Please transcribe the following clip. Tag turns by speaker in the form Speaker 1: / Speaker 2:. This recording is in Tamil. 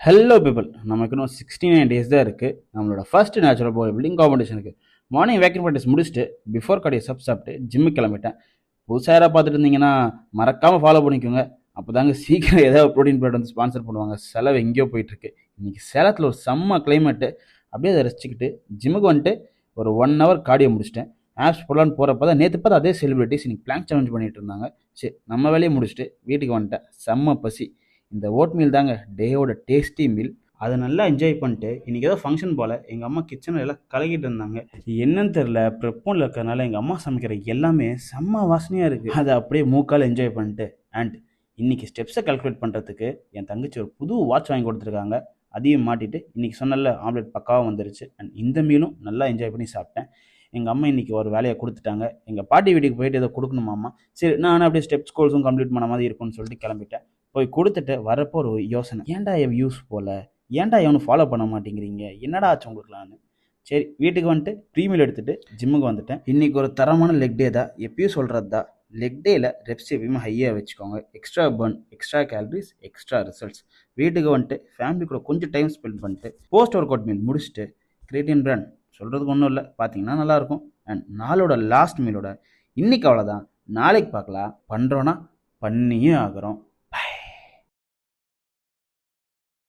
Speaker 1: ஹலோ பீப்புள், நமக்கு இன்னும் 69 days தான் இருக்குது நம்மளோட ஃபர்ஸ்ட் நேச்சுரல் பாடி பில்டிங் காம்படிஷனுக்கு. மார்னிங் வேக்கன் ப்ராக்டிஸ் முடிச்சுட்டு பிஃபோர் கடையை சாப்பிட்டு ஜிம்முக்கு கிளம்பிட்டேன். புதுசாக யாராவது பார்த்துட்டு இருந்தீங்கன்னா மறக்காமல் ஃபாலோ பண்ணிக்கோங்க. அப்போ தாங்க சீக்கிரம் ஏதாவது ப்ரோட்டீன் ப்ராடக்ட் வந்து ஸ்பான்சர் பண்ணுவாங்க. செலவு எங்கேயோ போயிட்டுருக்கு. இன்றைக்கி சேலத்தில் ஒரு செம்ம கிளைமேட்டு. அப்படியே அதை ரசிச்சுக்கிட்டு ஜிம்முக்கு வந்துட்டு ஒரு 1 hour கார்டியோ முடிச்சிட்டேன். ஆப்ஸ் போடலான்னு போகிறப்ப தான் நேற்று பார்த்து அதே செலிபிரிட்டிஸ் இன்னைக்கு பிளாங்க் சேலஞ்ச் பண்ணிட்டு இருந்தாங்க. சரி, நம்ம வேலையை முடிச்சுட்டு வீட்டுக்கு வந்துட்டேன். செம்ம பசி. இந்த ஓட் மீல் தாங்க டேயோட டேஸ்டி மீல். அதை நல்லா என்ஜாய் பண்ணிட்டு இன்றைக்கி ஏதோ ஃபங்க்ஷன் போல் எங்கள் அம்மா கிச்சனில் எல்லாம் கலக்கிட்டு இருந்தாங்க. என்னன்னு தெரில, ப்ரெப்போனில் இருக்கிறதுனால எங்கள் அம்மா சமைக்கிற எல்லாமே செம்ம வாசனையாக இருக்குது. அதை அப்படியே மூக்கால் என்ஜாய் பண்ணிட்டு அண்ட் இன்றைக்கி ஸ்டெப்ஸை கால்குலேட் பண்ணுறதுக்கு என் தங்கச்சி ஒரு புது வாட்ச் வாங்கி கொடுத்துருக்காங்க. அதையும் மாட்டிட்டு இன்றைக்கி சொன்னல ஆம்லெட் பக்காவாக வந்துருச்சு. அண்ட் இந்த மீலும் நல்லா என்ஜாய் பண்ணி சாப்பிட்டேன். எங்கள் அம்மா இன்றைக்கி ஒரு வேலையை கொடுத்துட்டாங்க. எங்கள் பாட்டி வீட்டுக்கு போயிட்டு ஏதோ கொடுக்கணுமாம்மா. சரி, நான் அப்படியே ஸ்டெப்ஸ் கோல்ஸும் கம்ப்ளீட் பண்ண மாதிரி இருக்கும்னு சொல்லிட்டு கிளம்பிட்டேன். போய் கொடுத்துட்டு வரப்போ ஒரு யோசனை, ஏன்டா என் வியூஸ் போல், ஏன்டா எவனும் ஃபாலோ பண்ண மாட்டேங்கிறீங்க, என்னடா ஆச்சு உங்களுக்குலான்னு. சரி, வீட்டுக்கு வந்துட்டு ப்ரீமியல் எடுத்துகிட்டு ஜிம்முக்கு வந்துட்டேன். இன்றைக்கி ஒரு தரமான லெக் டே தான். எப்பயும் சொல்கிறது தான், லெக் டேயில் ரெப்ஸ் எப்பயுமே ஹையாக வச்சுக்கோங்க. Extra burn, extra calories, extra results. வீட்டுக்கு வந்துட்டு ஃபேமிலி கூட கொஞ்சம் டைம் ஸ்பெண்ட் பண்ணிட்டு போஸ்ட் ஒர்க் அவுட் மீல் முடிச்சுட்டு கிரியேட்டின் பிராண்ட் சொல்கிறதுக்கு ஒன்றும் இல்லை, பார்த்தீங்கன்னா நல்லாயிருக்கும். அண்ட் நாளோட லாஸ்ட் மீலோட இன்றைக்கி அவ்வளோதான். நாளைக்கு பார்க்கலாம். பண்ணுறோன்னா பண்ணியே ஆகிறோம்.